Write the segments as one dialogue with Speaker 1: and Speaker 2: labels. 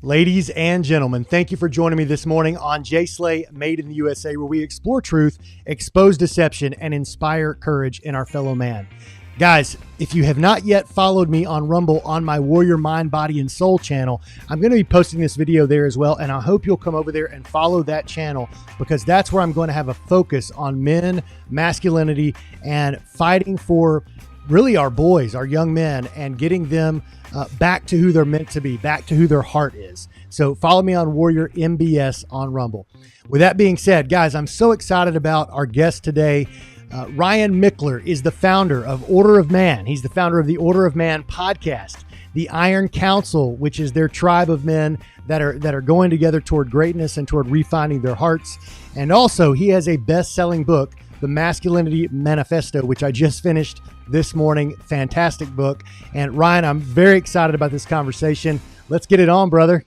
Speaker 1: Ladies and gentlemen, thank you for joining me this morning on JSlay Made in the USA, where we explore truth, expose deception, and inspire courage in our fellow man. Guys, if you have not yet followed me on Rumble on my Warrior Mind, Body, and Soul channel, I'm going to be posting this video there as well, and I hope you'll come over there and follow that channel, because that's where I'm going to have a focus on men, masculinity, and fighting for really our boys, our young men, and getting them back to who they're meant to be, back to who their heart is. So follow me on Warrior MBS on Rumble. With that being said, guys, I'm so excited about our guest today. Ryan Michler is the founder of Order of Man. He's the founder of the Order of Man podcast, the Iron Council, which is their tribe of men that are going together toward greatness and toward refining their hearts. And also, he has a best-selling book, the Masculinity Manifesto, which I just finished this morning. Fantastic book. And Ryan, I'm very excited about this conversation. Let's get it on, brother.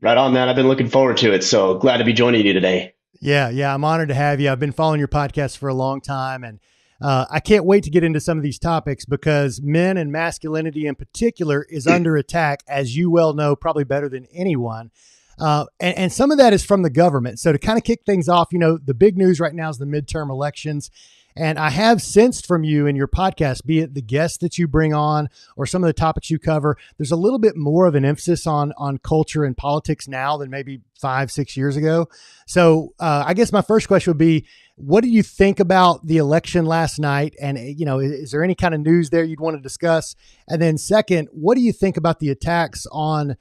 Speaker 2: Right on, man. I've been looking forward to it. So glad to be joining you today.
Speaker 1: Yeah. I'm honored to have you. I've been following your podcast for a long time, and I can't wait to get into some of these topics, because men and masculinity in particular is under attack, as you well know, probably better than anyone. And some of that is from the government. So to kind of kick things off, the big news right now is the midterm elections. And I have sensed from you in your podcast, be it the guests that you bring on or some of the topics you cover, there's a little bit more of an emphasis on culture and politics now than maybe 5-6 years ago. So I guess my first question would be, what do you think about the election last night? And, is there any kind of news there you'd want to discuss? And then second, what do you think about the attacks on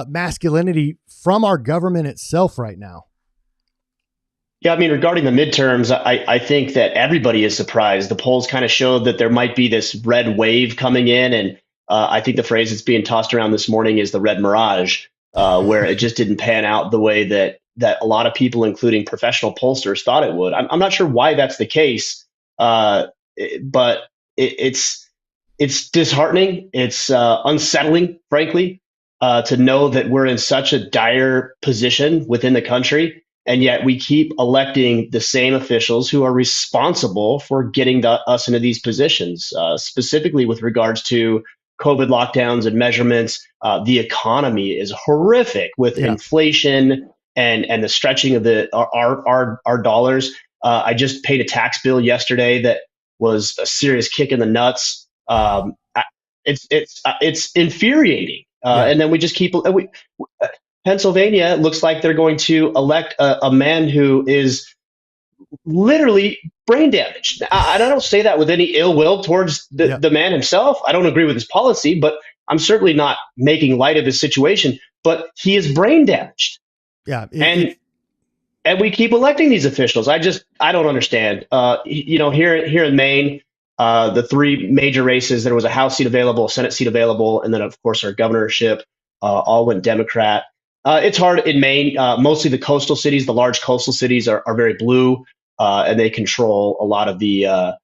Speaker 1: masculinity from our government itself right now?
Speaker 2: Yeah, I mean, regarding the midterms, I think that everybody is surprised. The polls kind of showed that there might be this red wave coming in. And I think the phrase that's being tossed around this morning is the red mirage, where it just didn't pan out the way that a lot of people, including professional pollsters, thought it would. I'm not sure why that's the case, but it's disheartening. It's unsettling, frankly, to know that we're in such a dire position within the country. And yet we keep electing the same officials who are responsible for getting us into these positions, specifically with regards to COVID lockdowns and measurements. The economy is horrific with inflation and the stretching of our dollars. I just paid a tax bill yesterday that was a serious kick in the nuts. It's infuriating. And then we just keep Pennsylvania looks like they're going to elect a man who is literally brain damaged. I don't say that with any ill will towards the man himself. I don't agree with his policy, but I'm certainly not making light of his situation. But he is brain damaged. Yeah, and we keep electing these officials. I don't understand. Here in Maine, the three major races, there was a House seat available, a Senate seat available, and then of course our governorship all went Democrat. It's hard in Maine. Mostly the coastal cities, the large coastal cities are very blue, and they control a lot of the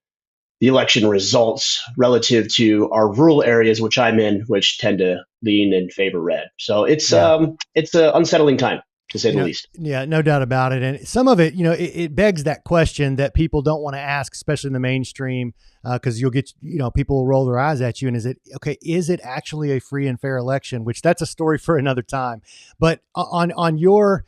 Speaker 2: election results relative to our rural areas, which I'm in, which tend to lean in favor red. So it's an unsettling time, to say the least. Yeah,
Speaker 1: no doubt about it. And some of it, it begs that question that people don't want to ask, especially in the mainstream, because you'll get, people will roll their eyes at you. And is it actually a free and fair election? Which that's a story for another time. But on your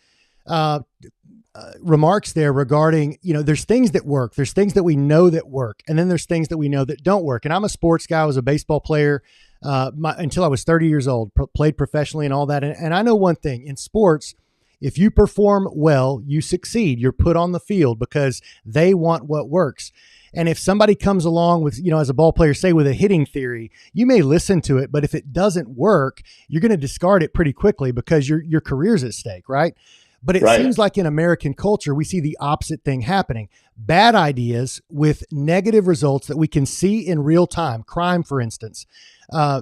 Speaker 1: remarks there regarding, there's things that work, there's things that we know that work, and then there's things that we know that don't work. And I'm a sports guy. I was a baseball player until I was 30 years old, played professionally and all that. And I know one thing in sports: if you perform well, you succeed. You're put on the field because they want what works. And if somebody comes along with, as a ball player, say with a hitting theory, you may listen to it, but if it doesn't work, you're going to discard it pretty quickly because your career's at stake, right? But it seems like in American culture, we see the opposite thing happening. Bad ideas with negative results that we can see in real time, crime, for instance,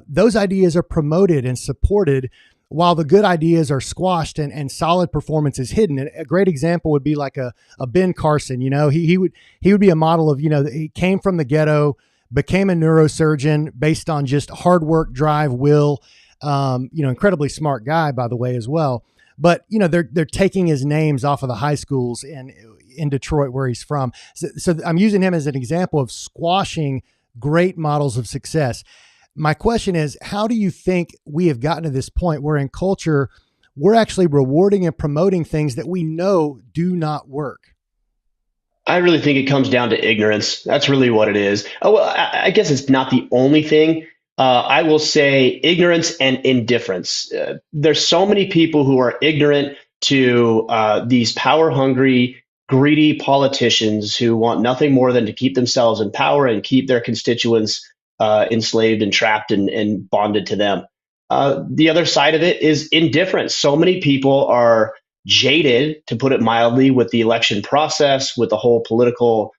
Speaker 1: those ideas are promoted and supported, while the good ideas are squashed and solid performance is hidden. And a great example would be like a Ben Carson. He would be a model of, he came from the ghetto, became a neurosurgeon based on just hard work, drive, will, incredibly smart guy, by the way, as well. But, they're taking his names off of the high schools in Detroit, where he's from. So I'm using him as an example of squashing great models of success. My question is, how do you think we have gotten to this point where in culture we're actually rewarding and promoting things that we know do not work?
Speaker 2: I really think it comes down to ignorance. That's really what it is. Oh, well, I guess it's not the only thing. I will say ignorance and indifference. There's so many people who are ignorant to these power hungry, greedy politicians who want nothing more than to keep themselves in power and keep their constituents enslaved and trapped and bonded to them. The other side of it is indifference. So many people are jaded, to put it mildly, with the election process, with the whole political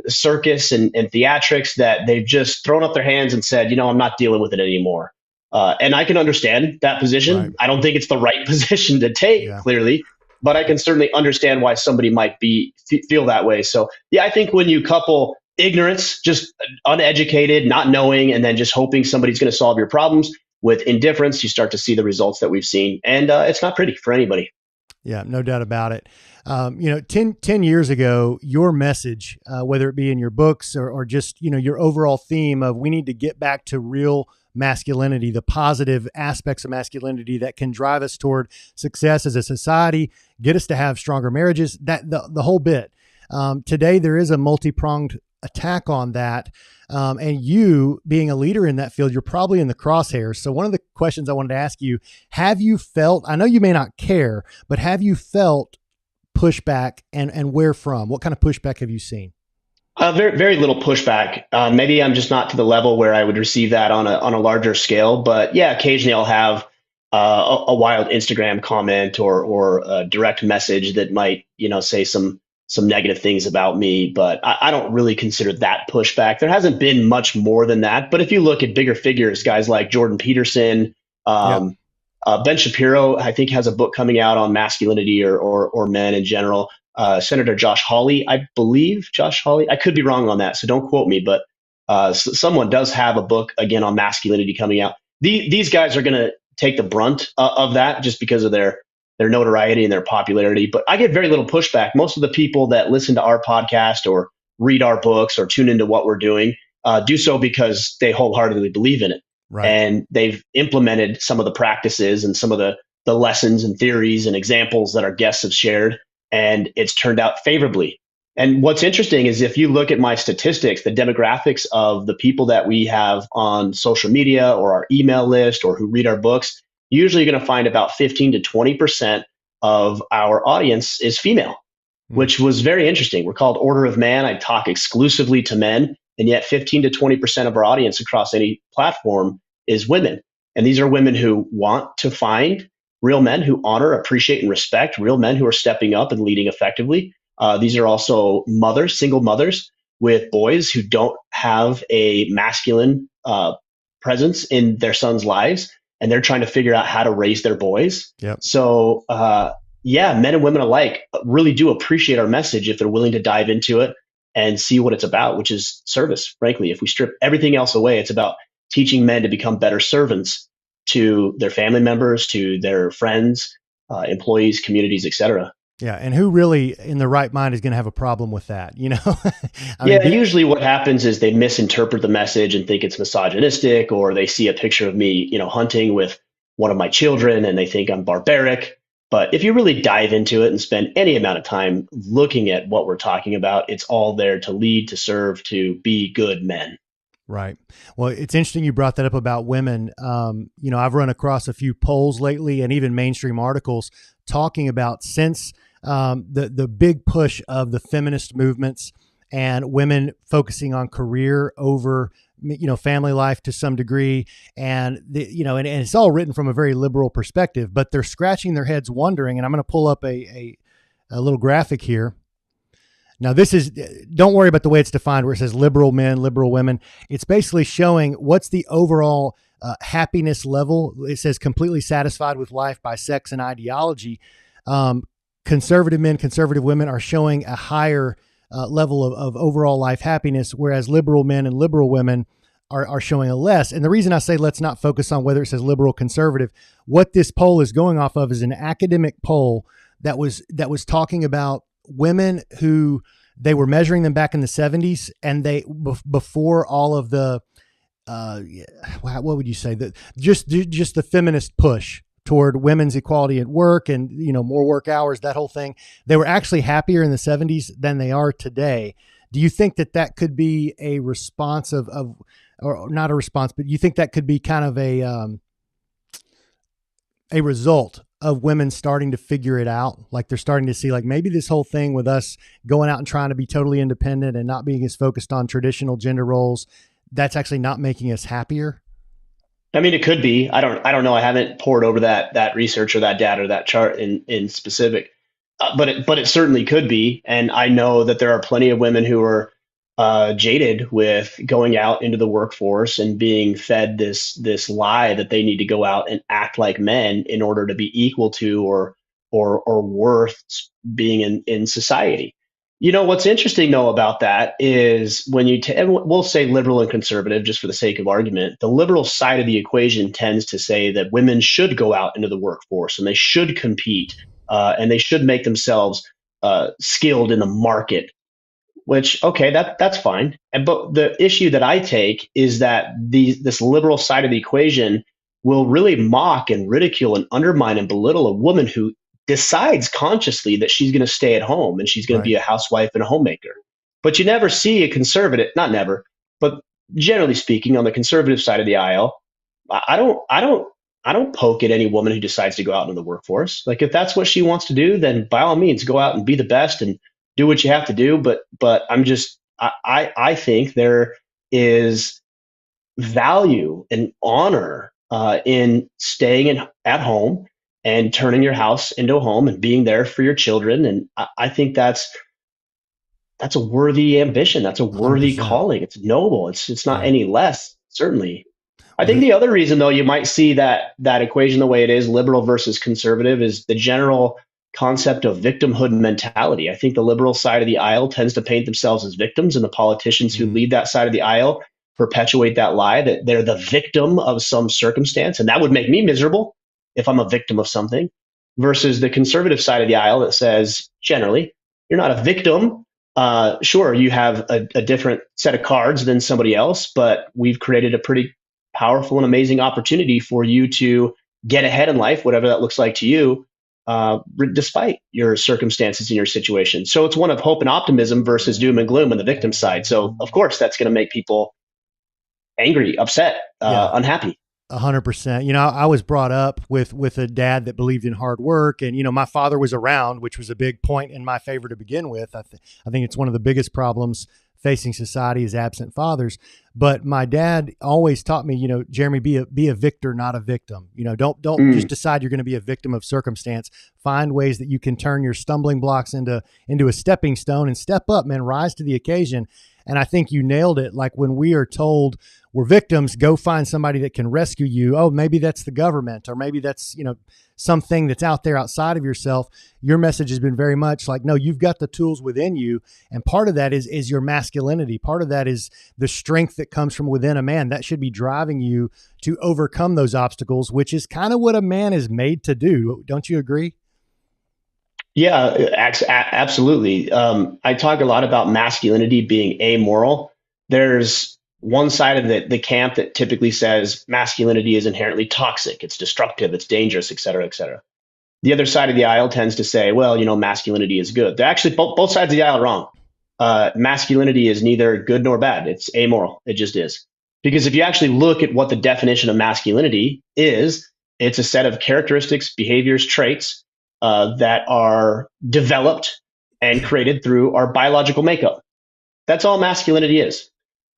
Speaker 2: circus and theatrics, that they've just thrown up their hands and said, I'm not dealing with it anymore. And I can understand that position.
Speaker 1: Right.
Speaker 2: I don't think it's the right position to take, clearly, but I can certainly understand why somebody might feel that way. So, yeah, I think when you couple ignorance, just uneducated, not knowing, and then just hoping somebody's going to solve your problems, with indifference, you start to see the results that we've seen. And it's not pretty for anybody.
Speaker 1: Yeah, no doubt about it. 10 years ago, your message, whether it be in your books or just, your overall theme of we need to get back to real masculinity, the positive aspects of masculinity that can drive us toward success as a society, get us to have stronger marriages, that the whole bit. Today, there is a multi-pronged attack on that. And you being a leader in that field, you're probably in the crosshairs. So one of the questions I wanted to ask you, have you felt, I know you may not care, but have you felt pushback and where from? What kind of pushback have you seen?
Speaker 2: Very, very little pushback. Maybe I'm just not to the level where I would receive that on a larger scale, but yeah, occasionally I'll have a wild Instagram comment or a direct message that might, say some negative things about me, but I don't really consider that pushback. There hasn't been much more than that. But if you look at bigger figures, guys like Jordan Peterson, Ben Shapiro, I think, has a book coming out on masculinity or men in general. Senator Josh Hawley, I believe, I could be wrong on that, so don't quote me, but someone does have a book again on masculinity coming out. These guys are going to take the brunt of that just because of their notoriety and their popularity. But I get very little pushback. Most of the people that listen to our podcast or read our books or tune into what we're doing do so because they wholeheartedly believe in it. Right. And they've implemented some of the practices and some of the lessons and theories and examples that our guests have shared. And it's turned out favorably. And what's interesting is if you look at my statistics, the demographics of the people that we have on social media or our email list or who read our books, usually you're going to find about 15 to 20% of our audience is female, which was very interesting. We're called Order of Man. I talk exclusively to men, and yet 15 to 20% of our audience across any platform is women. And these are women who want to find real men who honor, appreciate, and respect real men who are stepping up and leading effectively. These are also mothers, single mothers with boys who don't have a masculine presence in their sons' lives. And they're trying to figure out how to raise their boys. Yep. So, men and women alike really do appreciate our message if they're willing to dive into it and see what it's about, which is service. Frankly, if we strip everything else away, it's about teaching men to become better servants to their family members, to their friends, employees, communities, etc.
Speaker 1: Yeah. And who really in the right mind is going to have a problem with that?
Speaker 2: Usually what happens is they misinterpret the message and think it's misogynistic, or they see a picture of me, hunting with one of my children and they think I'm barbaric. But if you really dive into it and spend any amount of time looking at what we're talking about, it's all there to lead, to serve, to be good men.
Speaker 1: Right. Well, it's interesting you brought that up about women. I've run across a few polls lately and even mainstream articles talking about since the big push of the feminist movements and women focusing on career over, family life to some degree. And, and it's all written from a very liberal perspective, but they're scratching their heads wondering, and I'm going to pull up a little graphic here. Now, don't worry about the way it's defined where it says liberal men, liberal women. It's basically showing what's the overall happiness level. It says completely satisfied with life by sex and ideology. Conservative men, conservative women are showing a higher level of overall life happiness, whereas liberal men and liberal women are showing a less. And the reason I say let's not focus on whether it says liberal, conservative, what this poll is going off of is an academic poll that was talking about women who they were measuring them back in the 70s, and before all of the what would you say, just the feminist push toward women's equality at work and, more work hours, that whole thing. They were actually happier in the 70s than they are today. Do you think that could be a response or not a response, but you think that could be kind of a result of women starting to figure it out? Like they're starting to see, like, maybe this whole thing with us going out and trying to be totally independent and not being as focused on traditional gender roles, that's actually not making us happier.
Speaker 2: I mean, it could be. I don't know. I haven't poured over that research or that data or that chart in specific, but it certainly could be. And I know that there are plenty of women who are jaded with going out into the workforce and being fed this lie that they need to go out and act like men in order to be equal to or worth being in society. What's interesting though about that is when and we'll say liberal and conservative just for the sake of argument, the liberal side of the equation tends to say that women should go out into the workforce and they should compete and they should make themselves skilled in the market. Which, okay, that's fine. But the issue that I take is that this liberal side of the equation will really mock and ridicule and undermine and belittle a woman who decides consciously that she's going to stay at home and she's going to be a housewife and a homemaker. But you never see a conservative, not never, but generally speaking, on the conservative side of the aisle, I don't poke at any woman who decides to go out into the workforce. Like if that's what she wants to do, then by all means, go out and be the best and do what you have to do. But I think there is value and honor in staying at home and turning your house into a home and being there for your children. And I think that's a worthy ambition. That's a worthy
Speaker 1: 100%.
Speaker 2: calling. It's noble. It's not any less, certainly. I think the other reason, though, you might see that equation the way it is, liberal versus conservative, is the general concept of victimhood mentality. I think the liberal side of the aisle tends to paint themselves as victims, and the politicians who lead that side of the aisle perpetuate that lie that they're the victim of some circumstance. And that would make me miserable if I'm a victim of something, versus the conservative side of the aisle that says, generally, you're not a victim. Sure, you have a different set of cards than somebody else, but we've created a pretty powerful and amazing opportunity for you to get ahead in life, whatever that looks like to you, despite your circumstances and your situation. So it's one of hope and optimism versus doom and gloom on the victim side. So of course, that's going to make people angry, upset, unhappy.
Speaker 1: 100%. I was brought up with a dad that believed in hard work, and my father was around, which was a big point in my favor to begin with. I think it's one of the biggest problems facing society is absent fathers. But my dad always taught me, Jeremy, be a victor, not a victim. Don't just decide you're going to be a victim of circumstance. Find ways that you can turn your stumbling blocks into a stepping stone and step up, man, rise to the occasion. And I think you nailed it. Like when we are told we're victims, go find somebody that can rescue you. Oh, maybe that's the government, or maybe that's, something that's out there outside of yourself. Your message has been very much like, no, you've got the tools within you. And part of that is your masculinity. Part of that is the strength that comes from within a man. That should be driving you to overcome those obstacles, which is kind of what a man is made to do. Don't you agree?
Speaker 2: Yeah, absolutely. I talk a lot about masculinity being amoral. There's one side of the camp that typically says masculinity is inherently toxic, it's destructive, it's dangerous, et cetera, et cetera. The other side of the aisle tends to say, well, masculinity is good. They're actually both sides of the aisle are wrong. Masculinity is neither good nor bad. It's amoral. It just is. Because if you actually look at what the definition of masculinity is, it's a set of characteristics, behaviors, traits that are developed and created through our biological makeup. That's all masculinity is.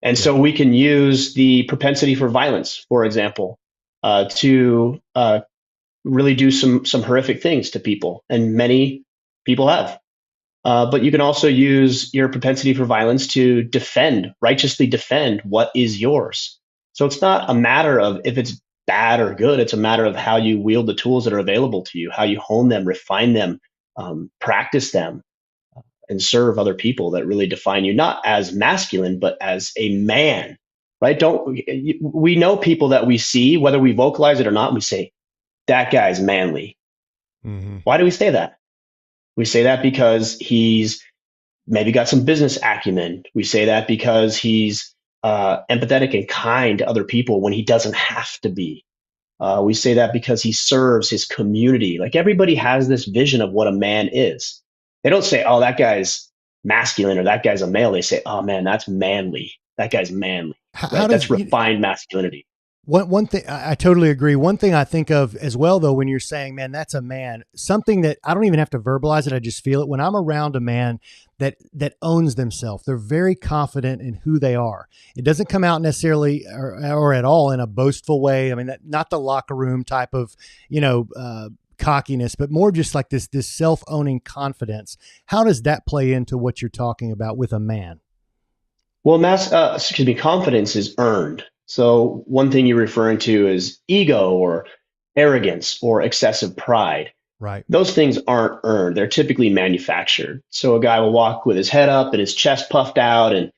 Speaker 2: And so we can use the propensity for violence, for example, to really do some horrific things to people. And many people have. But you can also use your propensity for violence to righteously defend what is yours. So it's not a matter of if it's bad or good. It's a matter of how you wield the tools that are available to you, how you hone them, refine them, practice them, and serve other people that really define you, not as masculine, but as a man, right? We know people that we see, whether we vocalize it or not, we say, that guy's manly. Mm-hmm. Why do we say that? We say that because he's maybe got some business acumen. We say that because he's empathetic and kind to other people when he doesn't have to be. We say that because he serves his community. Like everybody has this vision of what a man is. They don't say, oh, that guy's masculine or that guy's a male. They say, oh man, that's manly. That guy's manly,
Speaker 1: How
Speaker 2: right?
Speaker 1: does
Speaker 2: That's refined masculinity.
Speaker 1: one thing I totally agree. One thing I think of as well, though, when you're saying, man, that's a man, something that I don't even have to verbalize it. I just feel it when I'm around a man that owns themselves. They're very confident in who they are. It doesn't come out necessarily or at all in a boastful way. I mean, not the locker room type of, cockiness, but more just like this self-owning confidence. How does that play into what you're talking about with a man?
Speaker 2: Well, confidence is earned. So one thing you're referring to is ego or arrogance or excessive pride.
Speaker 1: Right.
Speaker 2: Those things aren't earned. They're typically manufactured. So a guy will walk with his head up and his chest puffed out and,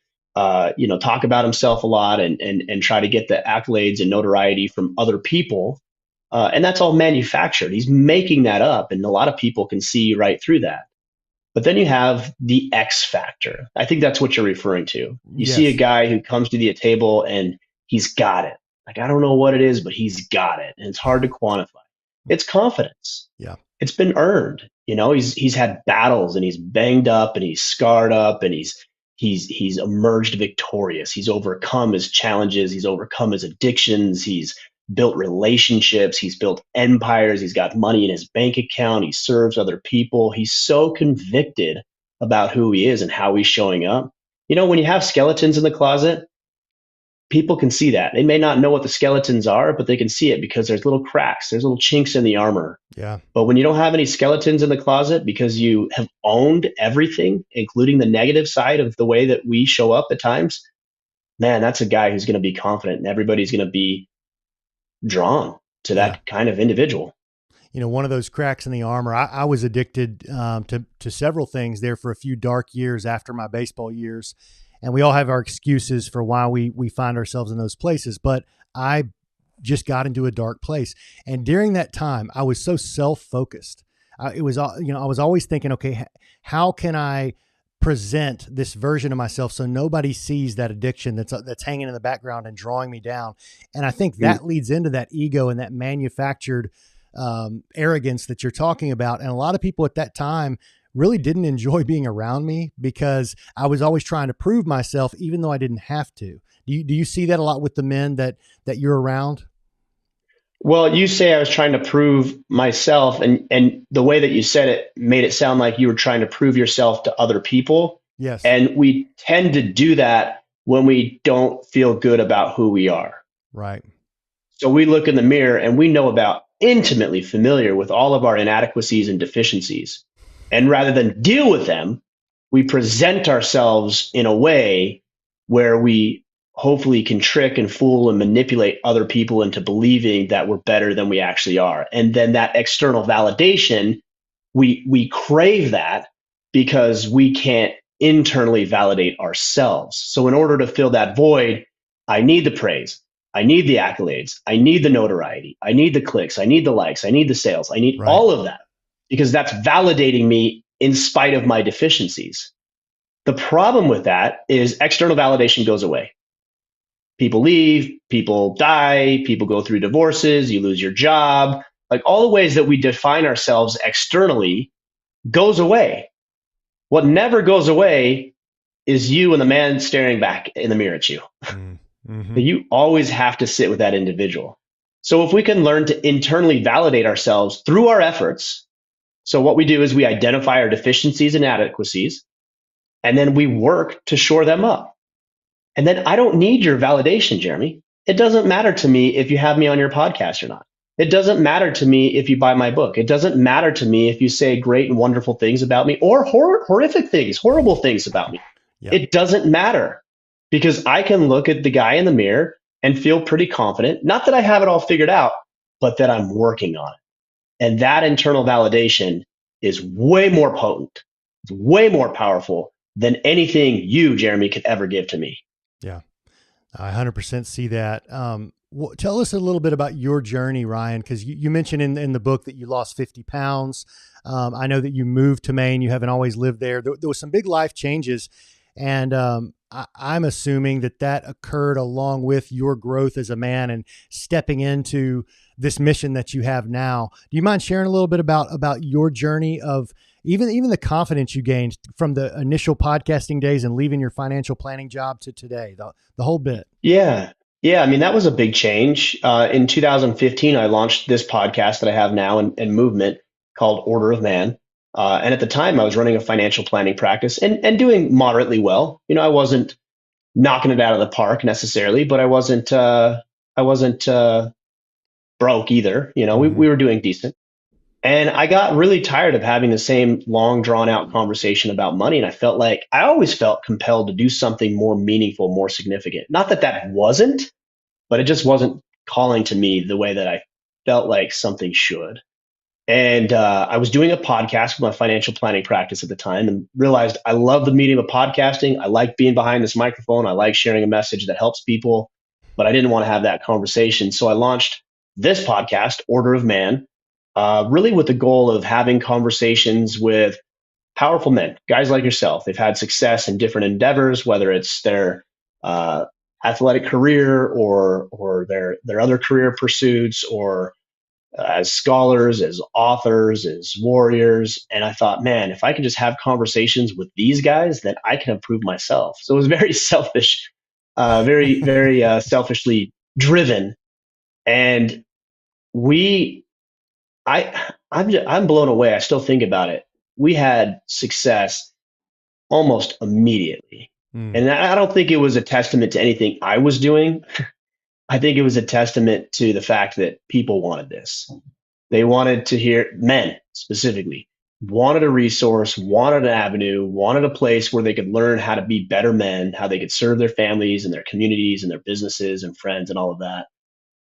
Speaker 2: talk about himself a lot and try to get the accolades and notoriety from other people. And that's all manufactured. He's making that up. And a lot of people can see right through that. But then you have the X factor. I think that's what you're referring to. You see a
Speaker 1: Yes.
Speaker 2: guy who comes to the table and he's got it. Like, I don't know what it is, but he's got it. And it's hard to quantify. It's confidence.
Speaker 1: Yeah.
Speaker 2: It's been earned. He's had battles and he's banged up and he's scarred up and he's emerged victorious. He's overcome his challenges. He's overcome his addictions. He's built relationships. He's built empires. He's got money in his bank account. He serves other people. He's so convicted about who he is and how he's showing up. When you have skeletons in the closet, people can see that. They may not know what the skeletons are, but they can see it because there's little cracks, there's little chinks in the armor.
Speaker 1: Yeah.
Speaker 2: But when you don't have any skeletons in the closet because you have owned everything, including the negative side of the way that we show up at times, man, that's a guy who's going to be confident and everybody's going to be drawn to that kind of individual.
Speaker 1: One of those cracks in the armor. I was addicted to several things there for a few dark years after my baseball years. And we all have our excuses for why we find ourselves in those places. But I just got into a dark place. And during that time, I was so self-focused. I was always thinking, okay, how can I present this version of myself so nobody sees that addiction that's hanging in the background and drawing me down? And I think that leads into that ego and that manufactured arrogance that you're talking about. And a lot of people at that time really didn't enjoy being around me because I was always trying to prove myself, even though I didn't have to. Do you see that a lot with the men that you're around?
Speaker 2: Well, you say I was trying to prove myself, and the way that you said it made it sound like you were trying to prove yourself to other people.
Speaker 1: Yes.
Speaker 2: And we tend to do that when we don't feel good about who we are.
Speaker 1: Right.
Speaker 2: So we look in the mirror and we know about intimately familiar with all of our inadequacies and deficiencies. And rather than deal with them, we present ourselves in a way where we hopefully can trick and fool and manipulate other people into believing that we're better than we actually are. And then that external validation, we crave that because we can't internally validate ourselves. So in order to fill that void, I need the praise. I need the accolades. I need the notoriety. I need the clicks. I need the likes. I need the sales. I need all of that because that's validating me in spite of my deficiencies. The problem with that is external validation goes away. People leave, people die, people go through divorces, you lose your job. Like all the ways that we define ourselves externally goes away. What never goes away is you and the man staring back in the mirror at you. Mm-hmm. You always have to sit with that individual. So if we can learn to internally validate ourselves through our efforts, so what we do is we identify our deficiencies and inadequacies, and then we work to shore them up. And then I don't need your validation, Jeremy. It doesn't matter to me if you have me on your podcast or not. It doesn't matter to me if you buy my book. It doesn't matter to me if you say great and wonderful things about me or horrific things, horrible things about me. Yeah. It doesn't matter because I can look at the guy in the mirror and feel pretty confident. Not that I have it all figured out, but that I'm working on it. And that internal validation is way more potent. It's way more powerful than anything you, Jeremy, could ever give to me.
Speaker 1: Yeah, I 100% see that. Tell us a little bit about your journey, Ryan, because you mentioned in the book that you lost 50 pounds. I know that you moved to Maine. You haven't always lived there. There was some big life changes. And I'm assuming that occurred along with your growth as a man and stepping into this mission that you have now. Do you mind sharing a little bit about your journey of even the confidence you gained from the initial podcasting days and leaving your financial planning job to today, the whole bit?
Speaker 2: Yeah. Yeah. I mean, that was a big change. In 2015, I launched this podcast that I have now and movement called Order of Man. And at the time, I was running a financial planning practice and doing moderately well. I wasn't knocking it out of the park necessarily, but I wasn't broke either. We were doing decent. And I got really tired of having the same long drawn out conversation about money. And I always felt compelled to do something more meaningful, more significant. Not that that wasn't, but it just wasn't calling to me the way that I felt like something should. And I was doing a podcast with my financial planning practice at the time and realized I love the medium of podcasting. I like being behind this microphone. I like sharing a message that helps people, but I didn't want to have that conversation. So I launched this podcast, Order of Man, really with the goal of having conversations with powerful men, guys like yourself. They've had success in different endeavors, whether it's their athletic career or their other career pursuits, or as scholars, as authors, as warriors. And I thought, man, if I can just have conversations with these guys, then I can improve myself. So it was very selfish, very selfishly driven. And I'm blown away. I still think about it. We had success almost immediately. And I don't think it was a testament to anything I was doing. I think it was a testament to the fact that people wanted this. They wanted to hear, men specifically, wanted a resource, wanted an avenue, wanted a place where they could learn how to be better men, how they could serve their families and their communities and their businesses and friends and all of that.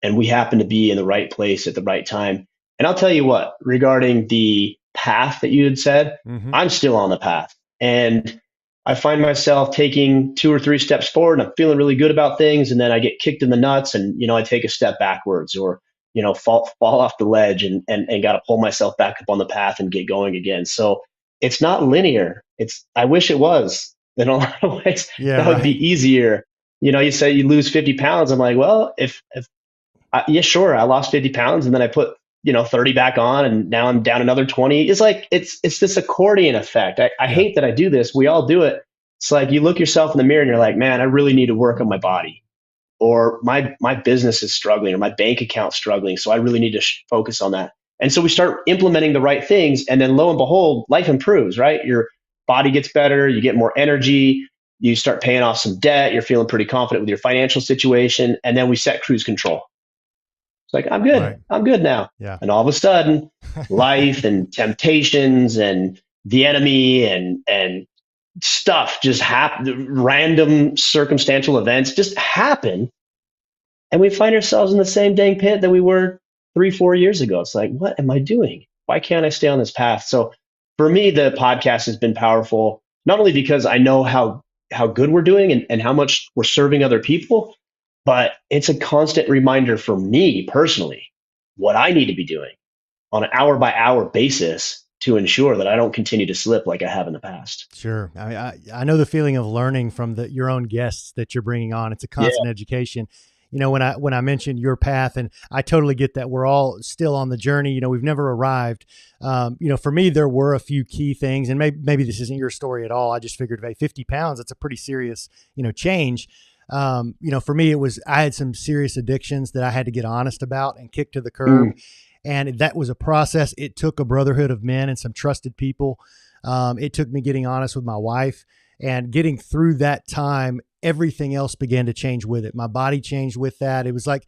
Speaker 2: And we happened to be in the right place at the right time. And I'll tell you what, regarding the path that you had said, I'm still on the path. And I find myself taking 2 or 3 steps forward and I'm feeling really good about things. And then I get kicked in the nuts and, I take a step backwards or, fall off the ledge and got to pull myself back up on the path and get going again. So it's not linear. I wish it was in a lot of ways. That would be easier. You say you lose 50 pounds. I'm like, well, yeah, sure. I lost 50 pounds and then I put, 30 back on and now I'm down another 20. It's like, it's this accordion effect. I hate that I do this. We all do it. It's like you look yourself in the mirror and you're like, man, I really need to work on my body, or my business is struggling or my bank account's struggling. So I really need to focus on that. And so we start implementing the right things. And then lo and behold, life improves, right? Your body gets better. You get more energy. You start paying off some debt. You're feeling pretty confident with your financial situation. And then we set cruise control. Like, I'm good. Right. I'm good now.
Speaker 1: Yeah.
Speaker 2: And all of a sudden, life and temptations and the enemy and stuff just happen. Random circumstantial events just happen. And we find ourselves in the same dang pit that we were 3-4 years ago. It's like, what am I doing? Why can't I stay on this path? So for me, the podcast has been powerful, not only because I know how good we're doing and how much we're serving other people, but it's a constant reminder for me personally, what I need to be doing on an hour by hour basis to ensure that I don't continue to slip like I have in the past.
Speaker 1: Sure. I know the feeling of learning from your own guests that you're bringing on. It's a constant education. When I mentioned your path, and I totally get that we're all still on the journey, we've never arrived. For me, there were a few key things, and maybe this isn't your story at all. I just figured, hey, 50 pounds, that's a pretty serious, change. For me, I had some serious addictions that I had to get honest about and kick to the curb. And that was a process. It took a brotherhood of men and some trusted people. It took me getting honest with my wife and getting through that time. Everything else began to change with it. My body changed with that. It was like,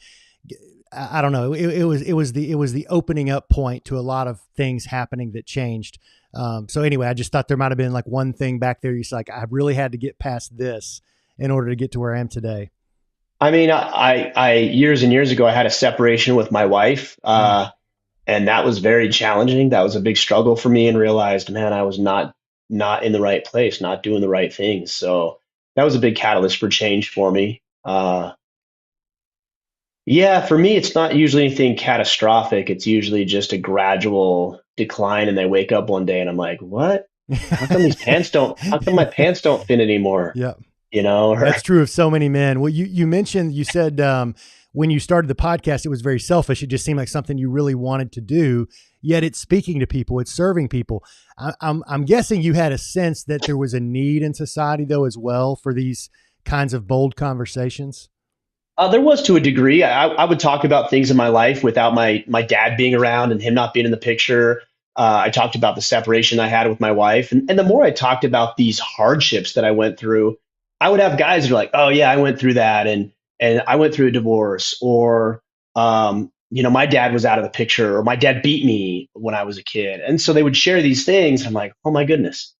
Speaker 1: I don't know. It was the opening up point to a lot of things happening that changed. So anyway, I just thought there might've been like one thing back there. You're like, I really had to get past this in order to get to where I am today.
Speaker 2: I mean, I years and years ago, I had a separation with my wife, and that was very challenging. That was a big struggle for me, and realized, man, I was not in the right place, not doing the right things. So that was a big catalyst for change for me. For me, it's not usually anything catastrophic. It's usually just a gradual decline, and I wake up one day and I'm like, what? How come my pants don't fit anymore?
Speaker 1: Yeah.
Speaker 2: That's
Speaker 1: true of so many men. Well, you mentioned, you said, when you started the podcast, it was very selfish. It just seemed like something you really wanted to do, yet it's speaking to people, it's serving people. I'm guessing you had a sense that there was a need in society though, as well, for these kinds of bold conversations.
Speaker 2: There was to a degree. I would talk about things in my life without my dad being around and him not being in the picture. I talked about the separation I had with my wife. And the more I talked about these hardships that I went through, I would have guys that are like, oh, yeah, I went through that. And I went through a divorce, or, my dad was out of the picture, or my dad beat me when I was a kid. And so they would share these things. I'm like, oh, my goodness.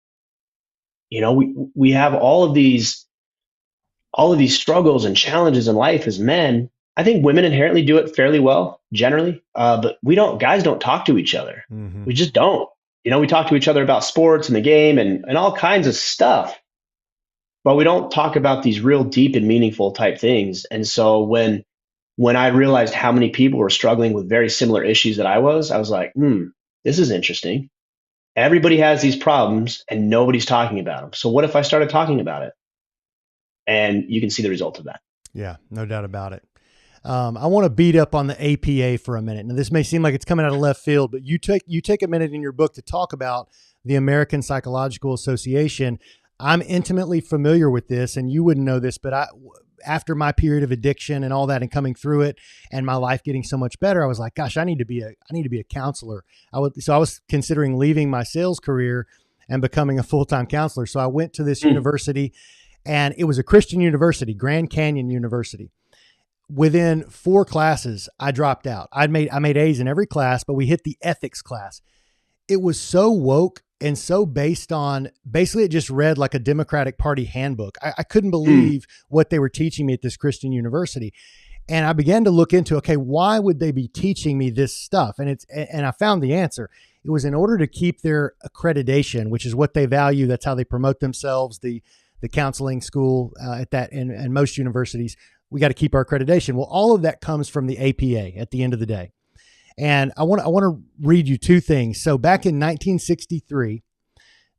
Speaker 2: We have all of these struggles and challenges in life as men. I think women inherently do it fairly well, generally, but guys don't talk to each other.
Speaker 1: Mm-hmm.
Speaker 2: We just don't. We talk to each other about sports and the game and all kinds of stuff, but we don't talk about these real deep and meaningful type things. And so when I realized how many people were struggling with very similar issues that I was like, this is interesting. Everybody has these problems and nobody's talking about them. So what if I started talking about it? And you can see the result of that.
Speaker 1: Yeah, no doubt about it. I want to beat up on the APA for a minute. Now, this may seem like it's coming out of left field, but you take a minute in your book to talk about the American Psychological Association. I'm intimately familiar with this, and you wouldn't know this, but after my period of addiction and all that, and coming through it, and my life getting so much better, I was like, gosh, I need to be a counselor. So I was considering leaving my sales career and becoming a full-time counselor. So I went to this university. And it was a Christian university, Grand Canyon University. Within 4 classes, I dropped out. I made A's in every class, but we hit the ethics class. It was so woke and so based on, basically it just read like a Democratic Party handbook. I couldn't believe what they were teaching me at this Christian university. And I began to look into, okay, why would they be teaching me this stuff? And I found the answer. It was in order to keep their accreditation, which is what they value. That's how they promote themselves. The counseling school and most universities, we got to keep our accreditation. Well, all of that comes from the APA at the end of the day. And I want to read you 2 things. So back in 1963,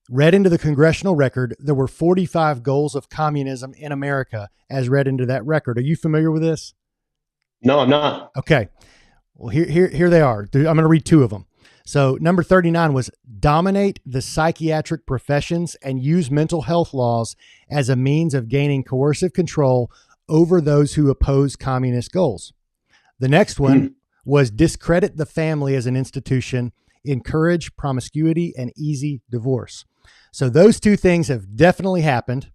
Speaker 1: read into the congressional record, there were 45 goals of communism in America as read into that record. Are you familiar with this?
Speaker 2: No, I'm not.
Speaker 1: Okay. Well, here they are. I'm going to read 2 of them. So number 39 was dominate the psychiatric professions and use mental health laws as a means of gaining coercive control over those who oppose communist goals. The next one was discredit the family as an institution, encourage promiscuity and easy divorce. So those 2 things have definitely happened.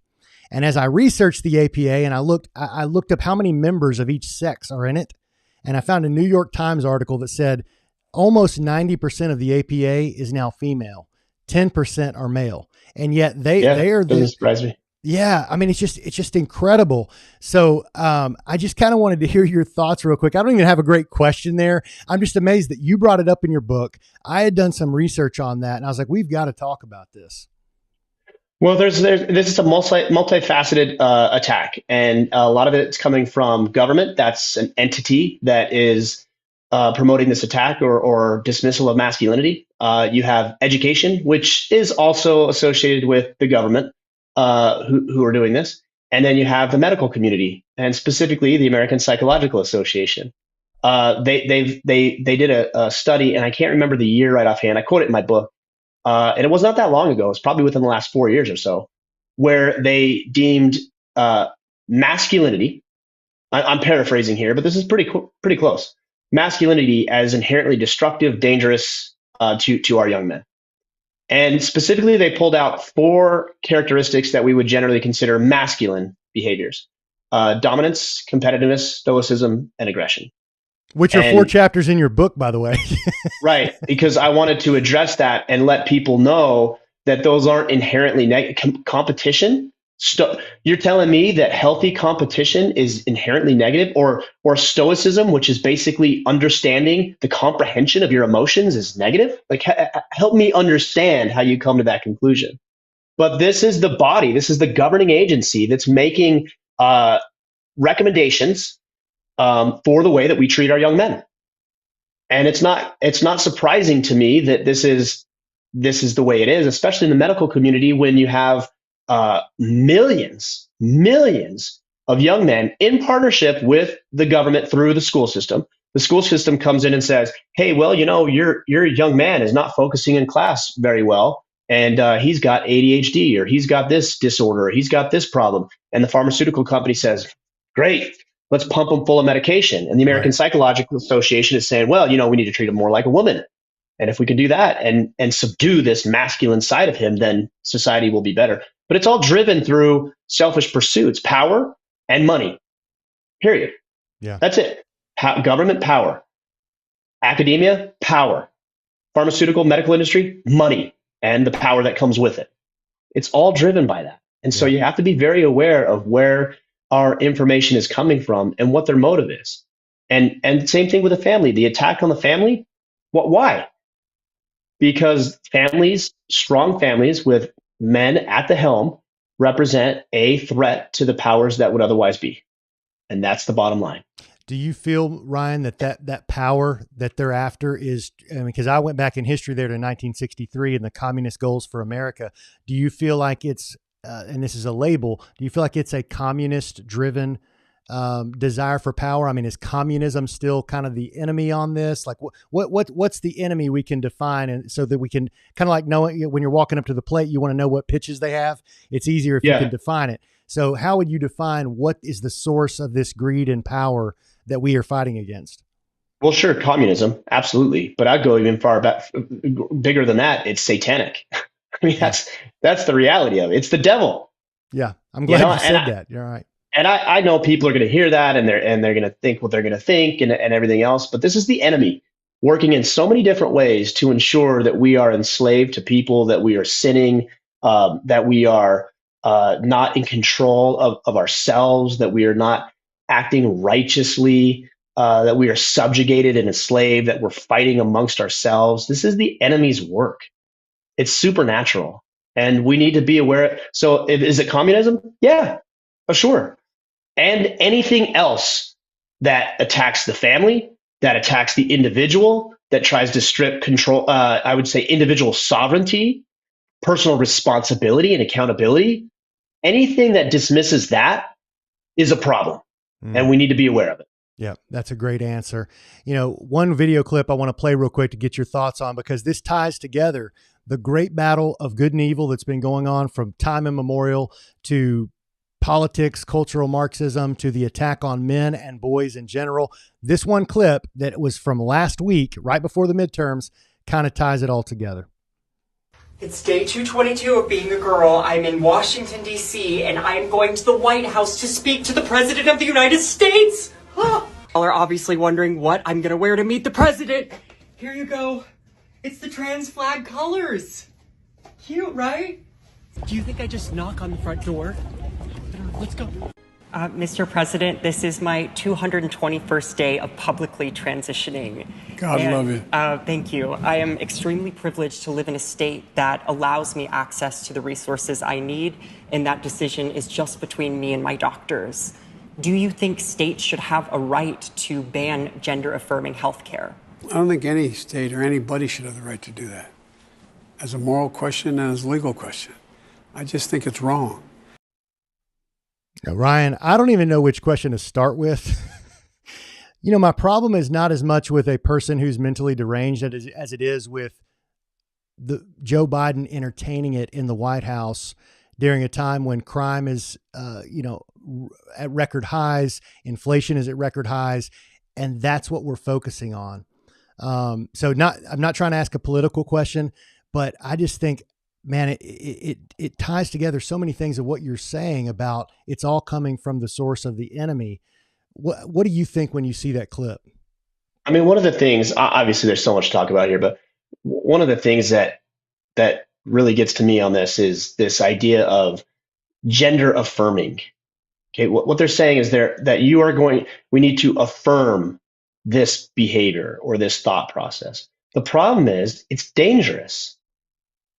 Speaker 1: And as I researched the APA and I looked up how many members of each sex are in it, and I found a New York Times article that said almost 90% of the APA is now female, 10% are male. And yet they are
Speaker 2: doesn't surprise me.
Speaker 1: Yeah. I mean, it's just incredible. So I just kind of wanted to hear your thoughts real quick. I don't even have a great question there. I'm just amazed that you brought it up in your book. I had done some research on that and I was like, we've got to talk about this.
Speaker 2: Well, this is a multifaceted attack, and a lot of it's coming from government. That's an entity that is promoting this attack or dismissal of masculinity. You have education, which is also associated with the government, who are doing this, and then you have the medical community, and specifically the American Psychological Association. They did a study, and I can't remember the year right offhand. I quote it in my book. And it was not that long ago. It's probably within the last 4 years or so, where they deemed masculinity. I'm paraphrasing here, but this is pretty close. Masculinity as inherently destructive, dangerous to our young men. And specifically, they pulled out 4 characteristics that we would generally consider masculine behaviors: dominance, competitiveness, stoicism, and aggression.
Speaker 1: Which are 4 chapters in your book, by the way.
Speaker 2: Right, because I wanted to address that and let people know that those aren't inherently negative. Competition, you're telling me that healthy competition is inherently negative, or stoicism, which is basically understanding the comprehension of your emotions, is negative? Like, help me understand how you come to that conclusion. But this is the body, this is the governing agency that's making recommendations for the way that we treat our young men. And it's not surprising to me that this is the way it is, especially in the medical community, when you have millions of young men in partnership with the government through the school system. The school system comes in and says, hey, well, your young man is not focusing in class very well. And he's got ADHD, or he's got this disorder, or he's got this problem. And the pharmaceutical company says, great, let's pump him full of medication. And the American Psychological Association is saying, well, we need to treat him more like a woman. And if we can do that and subdue this masculine side of him, then society will be better. But it's all driven through selfish pursuits, power and money, period.
Speaker 1: Yeah.
Speaker 2: That's it. Government, power. Academia, power. Pharmaceutical, medical industry, money, and the power that comes with it. It's all driven by that. And so you have to be very aware of where our information is coming from and what their motive is. And same thing with the family. The attack on the family, why? Because strong families with men at the helm, represent a threat to the powers that would otherwise be. And that's the bottom line.
Speaker 1: Do you feel, Ryan, that power that they're after is, because I went back in history there to 1963 and the communist goals for America. Do you feel like it's, and this is a label, do you feel like it's a communist driven desire for power? I mean, is communism still kind of the enemy on this? Like what's the enemy we can define, and so that we can kind of like know when you're walking up to the plate, you want to know what pitches they have. It's easier if you can define it. So how would you define what is the source of this greed and power that we are fighting against?
Speaker 2: Well, sure, communism, absolutely. But I'd go even far back, bigger than that. It's satanic. I mean, that's the reality of it. It's the devil.
Speaker 1: Yeah, I'm glad you said that. You're right.
Speaker 2: And I know people are going to hear that and they're going to think what they're going to think and everything else. But this is the enemy working in so many different ways to ensure that we are enslaved to people, that we are sinning, that we are not in control of ourselves, that we are not acting righteously, that we are subjugated and enslaved, that we're fighting amongst ourselves. This is the enemy's work. It's supernatural. And we need to be aware. So is it communism? Yeah, for sure. And anything else that attacks the family, that attacks the individual, that tries to strip control, I would say individual sovereignty, personal responsibility and accountability, anything that dismisses that is a problem. And we need to be aware of it.
Speaker 1: Yeah, that's a great answer. One video clip I want to play real quick to get your thoughts on, because this ties together the great battle of good and evil that's been going on from time immemorial, to politics, cultural Marxism, to the attack on men and boys in general. This one clip that was from last week, right before the midterms, kind of ties it all together.
Speaker 3: It's day 222 of being a girl. I'm in Washington, D.C., and I'm going to the White House to speak to the President of the United States. Y'all are obviously wondering what I'm going to wear to meet the President. Here you go. It's the trans flag colors. Cute, right? Do you think I just knock on the front door? Let's go. Mr. President, this is my 221st day of publicly transitioning.
Speaker 4: God love you.
Speaker 3: Thank you. I am extremely privileged to live in a state that allows me access to the resources I need, and that decision is just between me and my doctors. Do you think states should have a right to ban gender-affirming health care?
Speaker 4: I don't think any state or anybody should have the right to do that. As a moral question and as a legal question. I just think it's wrong.
Speaker 1: Now, Ryan, I don't even know which question to start with. My problem is not as much with a person who's mentally deranged as it is with the Joe Biden entertaining it in the White House during a time when crime is, at record highs, inflation is at record highs, and that's what we're focusing on. I'm not trying to ask a political question, but I just think, man, it ties together so many things of what you're saying about it's all coming from the source of the enemy. What do you think when you see that clip?
Speaker 2: I mean, one of the things, obviously there's so much to talk about here, but one of the things that really gets to me on this is this idea of gender affirming. Okay, what they're saying is that we need to affirm this behavior or this thought process. The problem is it's dangerous.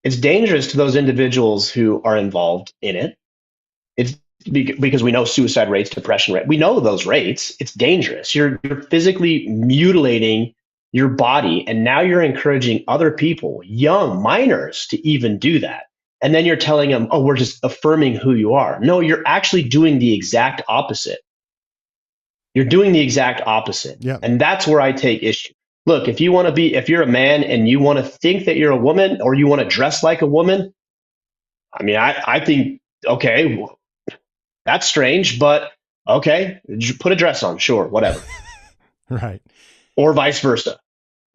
Speaker 2: It's dangerous to those individuals who are involved in it. It's because we know suicide rates, depression rate. We know those rates. It's dangerous. You're physically mutilating your body, and now you're encouraging other people, young minors, to even do that. And then you're telling them, oh, we're just affirming who you are. No, you're actually doing the exact opposite. You're doing the exact opposite.
Speaker 1: Yeah.
Speaker 2: And that's where I take issue. Look, if you're a man and you want to think that you're a woman or you want to dress like a woman, I mean, I think, okay, well, that's strange, but okay, put a dress on, sure, whatever.
Speaker 1: Right.
Speaker 2: Or vice versa.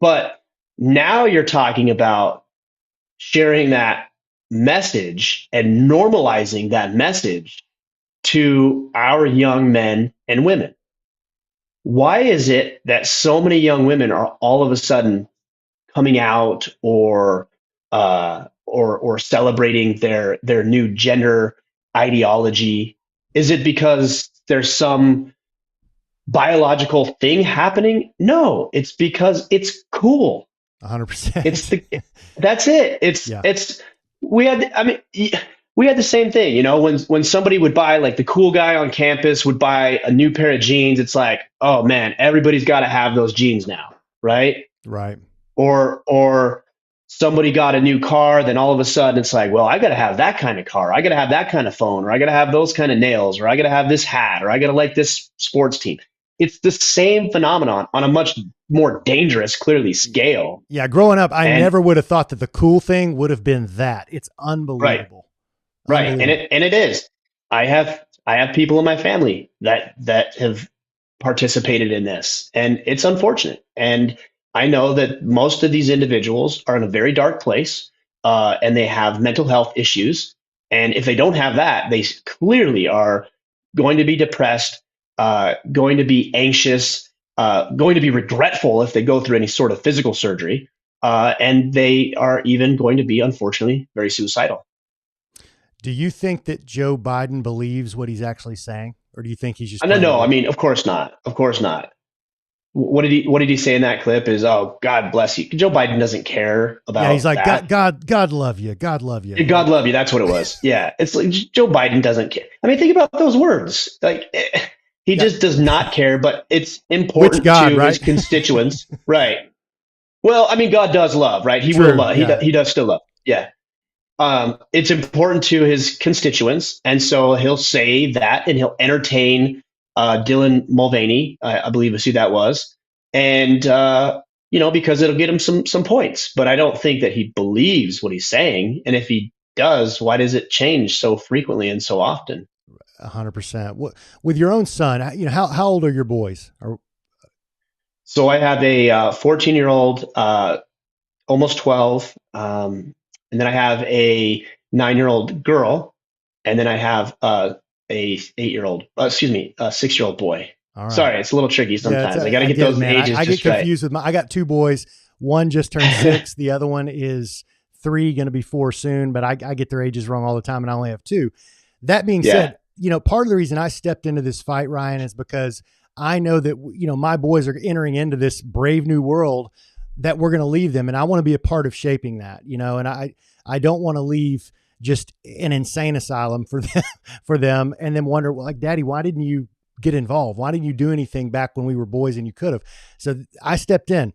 Speaker 2: But now you're talking about sharing that message and normalizing that message to our young men and women. Why is it that so many young women are all of a sudden coming out or celebrating their new gender ideology? Is it because there's some biological thing happening? No, it's because it's cool.
Speaker 1: 100%.
Speaker 2: That's it. We had the same thing, you know, when somebody would buy, like the cool guy on campus would buy a new pair of jeans, it's like, oh man, everybody's got to have those jeans now, right?
Speaker 1: Right.
Speaker 2: Or somebody got a new car, then all of a sudden it's like, well, I got to have that kind of car, I got to have that kind of phone, or I got to have those kind of nails, or I got to have this hat, or I got to like this sports team. It's the same phenomenon on a much more dangerous, clearly, scale.
Speaker 1: Yeah, growing up, I never would have thought that the cool thing would have been that. It's unbelievable.
Speaker 2: Right. And it is. I have people in my family that have participated in this, and it's unfortunate. And I know that most of these individuals are in a very dark place, and they have mental health issues. And if they don't have that, they clearly are going to be depressed, going to be anxious, going to be regretful if they go through any sort of physical surgery, and they are even going to be, unfortunately, very suicidal.
Speaker 1: Do you think that Joe Biden believes what he's actually saying, or do you think he's just?
Speaker 2: No. I mean, of course not. Of course not. What did he say in that clip? Is, oh, God bless you. Joe Biden doesn't care about.
Speaker 1: Yeah, he's like,
Speaker 2: that.
Speaker 1: God love you. God love you.
Speaker 2: God love you. That's what it was. Yeah, it's like Joe Biden doesn't care. I mean, think about those words. Like he just does not care. But it's important to his constituents, right? Well, I mean, God does love, right? He will love. Yeah. He does still love. Yeah. It's important to his constituents, and so he'll say that, and he'll entertain Dylan Mulvaney, I believe is who that was, and because it'll get him some points. But I don't think that he believes what he's saying, and if he does, why does it change so frequently and so often?
Speaker 1: 100%. With your own son, how old are your boys?
Speaker 2: So I have a 14-year-old, almost 12. And then I have a 9-year-old girl, and then I have a 6-year-old boy.
Speaker 1: Right.
Speaker 2: Sorry, it's a little tricky sometimes. I got to get those ages
Speaker 1: I
Speaker 2: just
Speaker 1: get confused with I got two boys. One just turned 6. The other one is 3, going to be 4 soon, but I get their ages wrong all the time, and I only have 2. That being said, part of the reason I stepped into this fight, Ryan, is because I know that, my boys are entering into this brave new world that we're going to leave them. And I want to be a part of shaping that, and I don't want to leave just an insane asylum for them and then wonder, well, like, Daddy, why didn't you get involved? Why didn't you do anything back when we were boys and you could have? So I stepped in.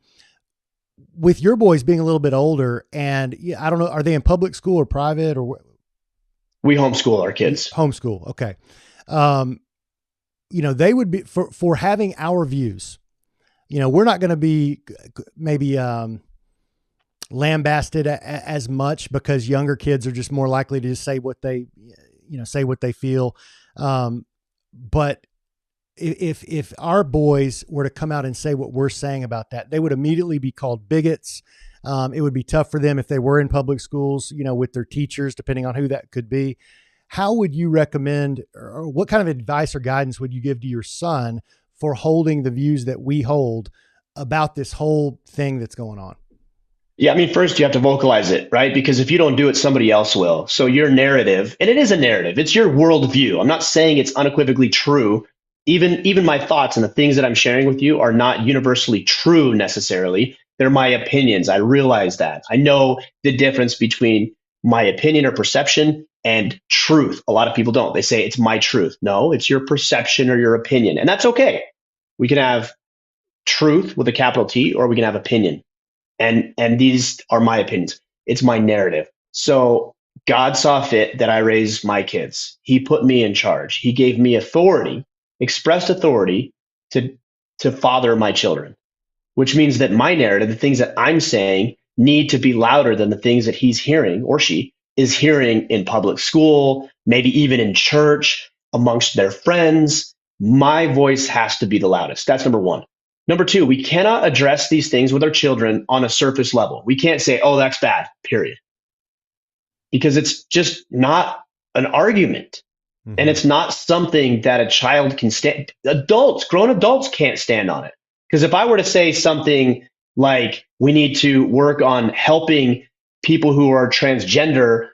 Speaker 1: With your boys being a little bit older, and I don't know, are they in public school or private, or?
Speaker 2: We homeschool our kids.
Speaker 1: Homeschool. Okay. They would be for having our views. We're not going to be maybe lambasted as much because younger kids are just more likely to just say what they feel. But if our boys were to come out and say what we're saying about that, they would immediately be called bigots. It would be tough for them if they were in public schools, with their teachers, depending on who that could be. How would you recommend, or what kind of advice or guidance would you give to your son for holding the views that we hold about this whole thing that's going on?
Speaker 2: Yeah, I mean, first you have to vocalize it, right? Because if you don't do it, somebody else will. So your narrative, and it is a narrative, it's your worldview. I'm not saying it's unequivocally true. Even my thoughts and the things that I'm sharing with you are not universally true necessarily. They're my opinions. I realize that. I know the difference between my opinion or perception and truth. A lot of people don't. They say it's my truth. No, it's your perception or your opinion. And that's okay. We can have truth with a capital T, or we can have opinion. And these are my opinions. It's my narrative. So God saw fit that I raise my kids. He put me in charge. He gave me authority, expressed authority to father my children, which means that my narrative, the things that I'm saying, need to be louder than the things that he's hearing or she is hearing in public school, maybe even in church, amongst their friends. My voice has to be the loudest. That's number one. Number two, we cannot address these things with our children on a surface level. We can't say, oh, that's bad, period. Because it's just not an argument. Mm-hmm. And it's not something that a child can stand. Grown adults can't stand on it. Because if I were to say something like, we need to work on helping people who are transgender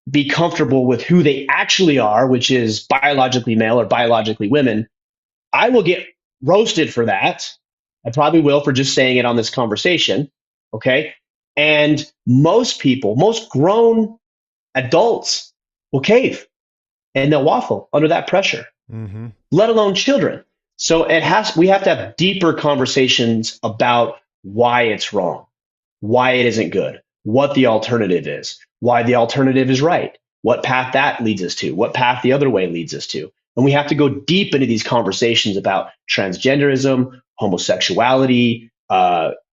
Speaker 2: be comfortable with who they actually are, which is biologically male or biologically women, I will get roasted for that. I probably will for just saying it on this conversation. Okay. And most people, most grown adults will cave and they'll waffle under that pressure, let alone children. So we have to have deeper conversations about why it's wrong, why it isn't good, what the alternative is, why the alternative is right, what path that leads us to, what path the other way leads us to. And we have to go deep into these conversations about transgenderism, homosexuality,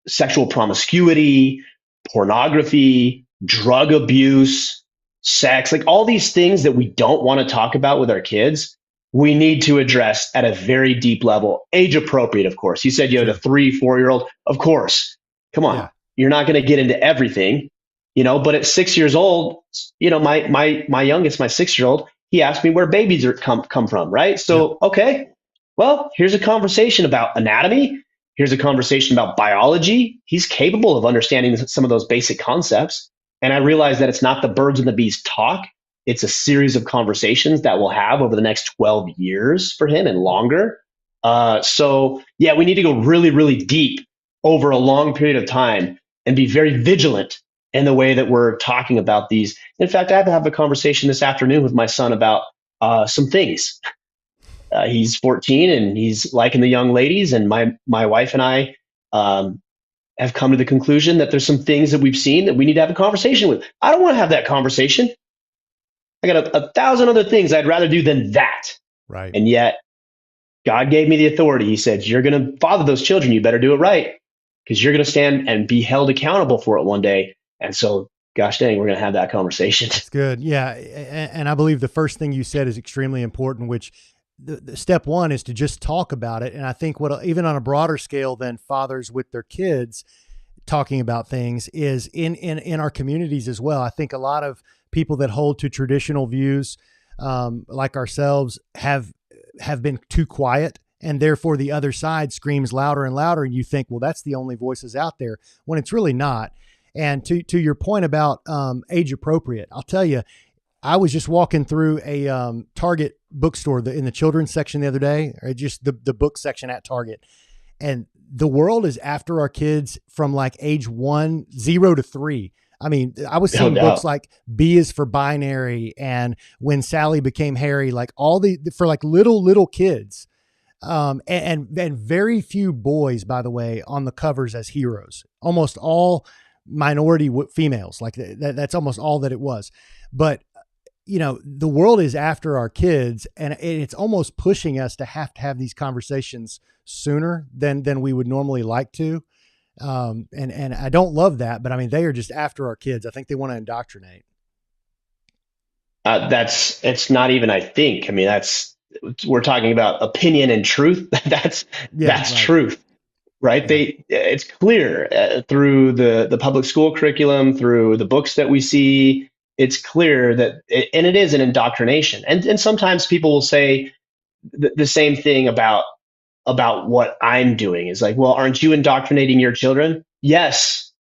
Speaker 2: sexual promiscuity, pornography, drug abuse, sex, like all these things that we don't want to talk about with our kids. We need to address at a very deep level, age appropriate, of course. You said you had a 3-4-year-old. Of course. Come on. Yeah. You're not going to get into everything, but at 6 years old, my youngest, my 6-year-old, he asked me where babies come from, right? So, okay, well, here's a conversation about anatomy. Here's a conversation about biology. He's capable of understanding some of those basic concepts. And I realized that it's not the birds and the bees talk. It's a series of conversations that we'll have over the next 12 years for him and longer. So yeah, we need to go really, really deep over a long period of time and be very vigilant in the way that we're talking about these. In fact, I have to have a conversation this afternoon with my son about some things. He's 14 and he's liking the young ladies, and my wife and I have come to the conclusion that there's some things that we've seen that we need to have a conversation with. I don't want to have that conversation. I got a thousand other things I'd rather do than that.
Speaker 1: Right.
Speaker 2: And yet God gave me the authority. He said, you're going to father those children. You better do it right, because you're going to stand and be held accountable for it one day. And so, gosh dang, we're going to have that conversation.
Speaker 1: That's good. Yeah. And I believe the first thing you said is extremely important, which the step one is to just talk about it. And I think even on a broader scale than fathers with their kids talking about things is in our communities as well. I think a lot of people that hold to traditional views, like ourselves, have been too quiet, and therefore the other side screams louder and louder. And you think, well, that's the only voices out there, when it's really not. And to your point about age appropriate, I'll tell you, I was just walking through a Target bookstore in the children's section the other day, or just the book section at Target. And the world is after our kids from like age 0 to 3. I mean, I was seeing books like B is for Binary and When Sally Became Harry, like all for like little kids. And very few boys, by the way, on the covers as heroes. Almost all minority females. Like that's almost all that it was. But the world is after our kids, and it's almost pushing us to have these conversations sooner than we would normally like to. And I don't love that, but I mean, they are just after our kids. I think they want to indoctrinate.
Speaker 2: It's not even, I think, I mean, we're talking about opinion and truth. That's right. Truth, right? Yeah. It's clear through the public school curriculum, through the books that we see. It's clear that, and it is an indoctrination. And sometimes people will say the same thing about what I'm doing is like, well, aren't you indoctrinating your children? Yes,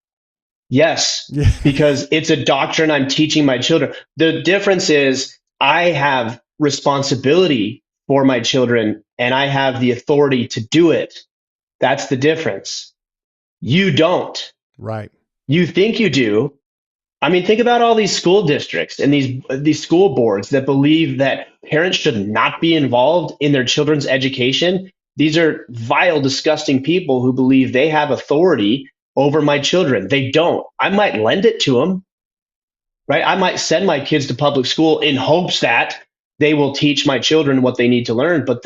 Speaker 2: because it's a doctrine I'm teaching my children. The difference is I have responsibility for my children and I have the authority to do it. That's the difference. You don't.
Speaker 1: Right.
Speaker 2: You think you do. I mean, think about all these school districts and these school boards that believe that parents should not be involved in their children's education. These are vile, disgusting people who believe they have authority over my children. They don't. I might lend it to them. right? I might send my kids to public school in hopes that they will teach my children what they need to learn. But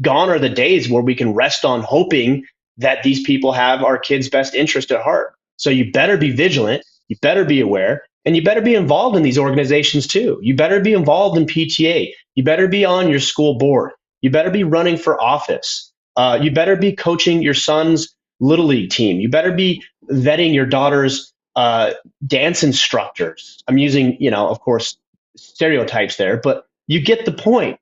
Speaker 2: gone are the days where we can rest on hoping that these people have our kids' best interest at heart. So you better be vigilant, you better be aware, and you better be involved in these organizations too. You better be involved in PTA. You better be on your school board. You better be running for office. You better be coaching your son's Little League team. You better be vetting your daughter's dance instructors. I'm using, of course, stereotypes there, but you get the point.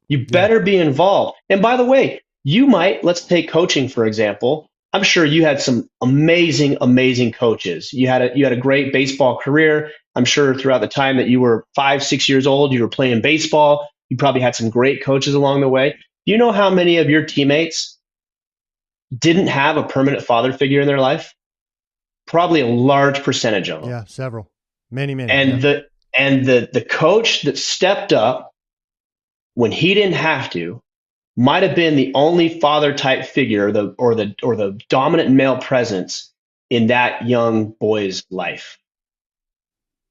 Speaker 2: You better be involved. And by the way, let's take coaching, for example. I'm sure you had some amazing, amazing coaches. You had a great baseball career. I'm sure throughout the time that you were 5, 6 years old, you were playing baseball. You probably had some great coaches along the way. Do you know how many of your teammates didn't have a permanent father figure in their life? Probably a large percentage of them.
Speaker 1: Yeah, several. Many.
Speaker 2: And the coach that stepped up when he didn't have to might have been the only father type figure or the dominant male presence in that young boy's life.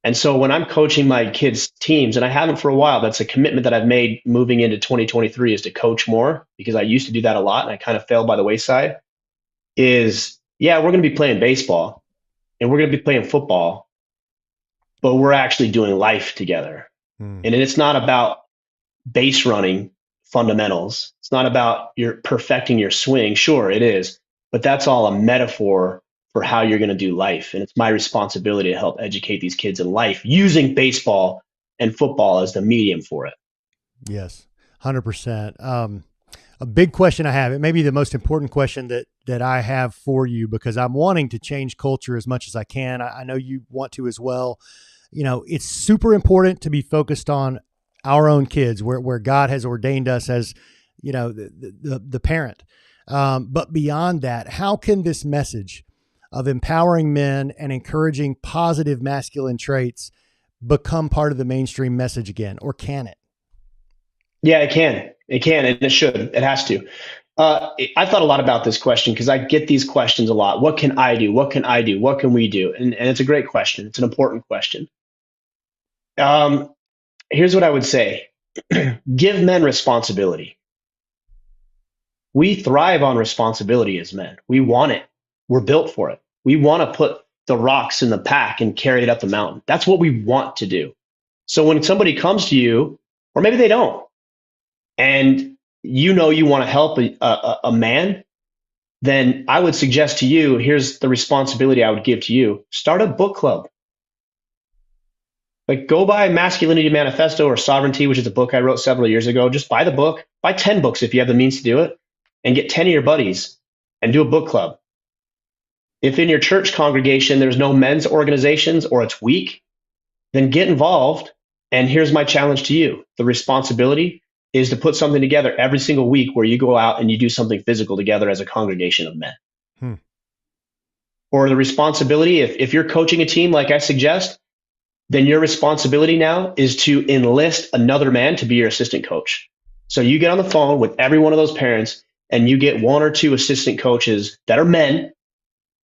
Speaker 2: And so when I'm coaching my kids' teams, and I haven't for a while, that's a commitment that I've made moving into 2023, is to coach more, because I used to do that a lot and I kind of fell by the wayside. We're going to be playing baseball and we're going to be playing football, but we're actually doing life together. And it's not about base running fundamentals. It's not about perfecting your swing. Sure, it is, but that's all a metaphor for how you're going to do life. And it's my responsibility to help educate these kids in life using baseball and football as the medium for it.
Speaker 1: Yes, 100%. A big question I have, it may be the most important question that I have for you, because I'm wanting to change culture as much as I can. I know you want to as well. It's super important to be focused on our own kids, where God has ordained us as, the parent. But beyond that, how can this message of empowering men and encouraging positive masculine traits become part of the mainstream message again, or can it?
Speaker 2: Yeah, it can. It can, and it should. It has to. I thought a lot about this question because I get these questions a lot. What can I do? What can I do? What can we do? And it's a great question. It's an important question. Here's what I would say. Give men responsibility. We thrive on responsibility as men. We want it. We're built for it. We want to put the rocks in the pack and carry it up the mountain. That's what we want to do. So when somebody comes to you, or maybe they don't, and you want to help a man, then I would suggest to you, here's the responsibility I would give to you. Start a book club. Like, go buy Masculinity Manifesto or Sovereignty, which is a book I wrote several years ago. Just buy the book. Buy 10 books if you have the means to do it, and get 10 of your buddies and do a book club. If in your church congregation there's no men's organizations or it's weak, then get involved. And here's my challenge to you. The responsibility is to put something together every single week where you go out and you do something physical together as a congregation of men. Or the responsibility, if you're coaching a team like I suggest, then your responsibility now is to enlist another man to be your assistant coach. So you get on the phone with every one of those parents and you get 1 or 2 assistant coaches that are men,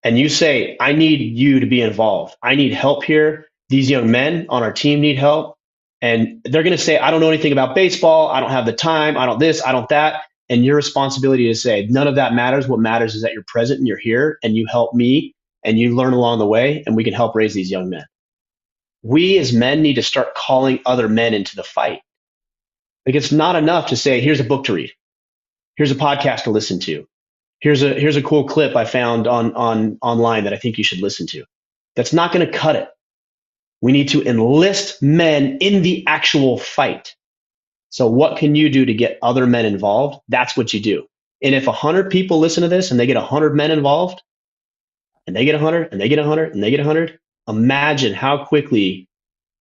Speaker 2: and you say, I need you to be involved. I need help here. These young men on our team need help. And they're going to say, I don't know anything about baseball. I don't have the time. I don't this, I don't that. And your responsibility is to say, none of that matters. What matters is that you're present and you're here and you help me and you learn along the way, and we can help raise these young men. We as men need to start calling other men into the fight. Like, it's not enough to say, here's a book to read. Here's a podcast to listen to. Here's a cool clip I found on online that I think you should listen to. That's not going to cut it. We need to enlist men in the actual fight. So what can you do to get other men involved? That's what you do. And if 100 people listen to this and they get 100 men involved, and they get 100, and they get 100, and they get 100, imagine how quickly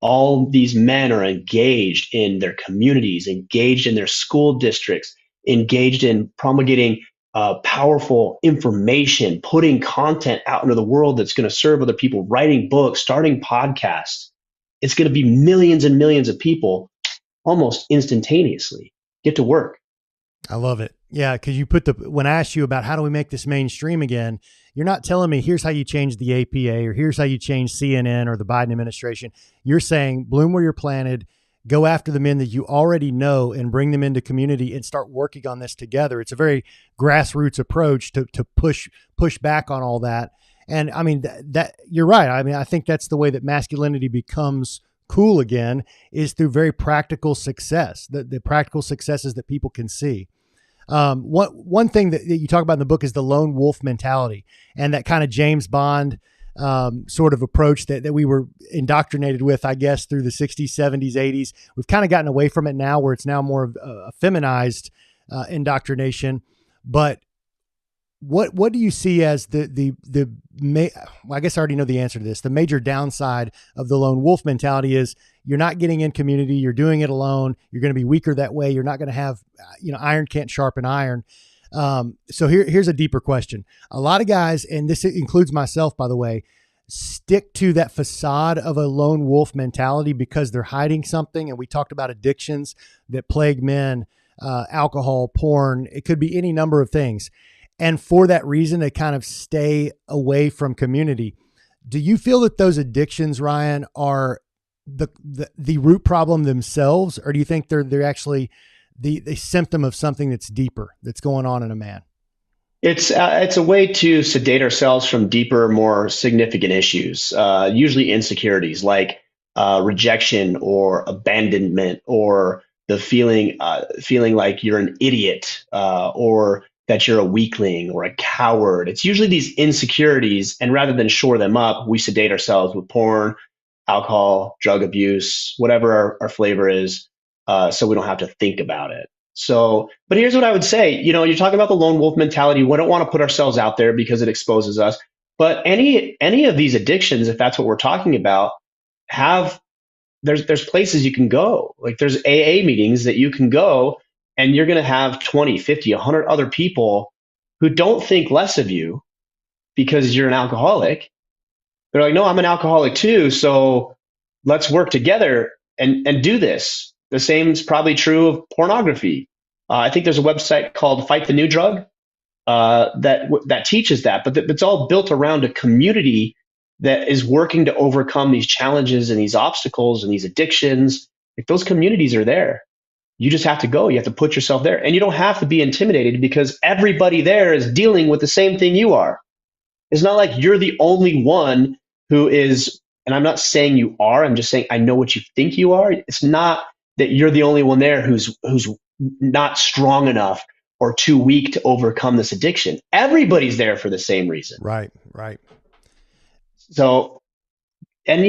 Speaker 2: all these men are engaged in their communities, engaged in their school districts, engaged in promulgating powerful information, putting content out into the world that's going to serve other people, writing books, starting podcasts. It's going to be millions and millions of people almost instantaneously get to work.
Speaker 1: I love it. Yeah, because when I asked you about how do we make this mainstream again, you're not telling me here's how you change the APA or here's how you change CNN or the Biden administration. You're saying bloom where you're planted, go after the men that you already know and bring them into community and start working on this together. It's a very grassroots approach to push back on all that. And I mean, that you're right. I mean, I think that's the way that masculinity becomes cool again, is through very practical success, the practical successes that people can see. One thing that you talk about in the book is the lone wolf mentality and that kind of James Bond sort of approach that we were indoctrinated with, I guess, through the 60s, 70s, 80s. We've kind of gotten away from it now, where it's now more of a feminized indoctrination. But what do you see as I guess I already know the answer to this. The major downside of the lone wolf mentality is you're not getting in community. You're doing it alone. You're going to be weaker that way. You're not going to have, iron can't sharpen iron. So here's a deeper question. A lot of guys, and this includes myself, by the way, stick to that facade of a lone wolf mentality because they're hiding something. And we talked about addictions that plague men, alcohol, porn. It could be any number of things. And for that reason, they kind of stay away from community. Do you feel that those addictions, Ryan, are the root problem themselves, or do you think they're actually the symptom of something that's deeper that's going on in a man?
Speaker 2: It's a way to sedate ourselves from deeper, more significant issues, usually insecurities like rejection or abandonment, or the feeling like you're an idiot, or that you're a weakling or a coward. It's usually these insecurities, and rather than shore them up, we sedate ourselves with porn, alcohol, drug abuse, whatever our flavor is, so we don't have to think about it. So, but here's what I would say. You're talking about the lone wolf mentality. We don't want to put ourselves out there because it exposes us. But any of these addictions, if that's what we're talking about, there's places you can go. Like there's AA meetings that you can go, and you're going to have 20, 50, 100 other people who don't think less of you because you're an alcoholic. They're like, no, I'm an alcoholic too, so let's work together and do this. The same is probably true of pornography. I think there's a website called Fight the New Drug that teaches that, but it's all built around a community that is working to overcome these challenges and these obstacles and these addictions. Like those communities are there. You just have to go. You have to put yourself there. And you don't have to be intimidated because everybody there is dealing with the same thing you are. It's not like you're the only one who is, and I'm not saying you are, I'm just saying I know what you think you are. It's not that you're the only one there who's not strong enough or too weak to overcome this addiction. Everybody's there for the same reason.
Speaker 1: Right.
Speaker 2: So, and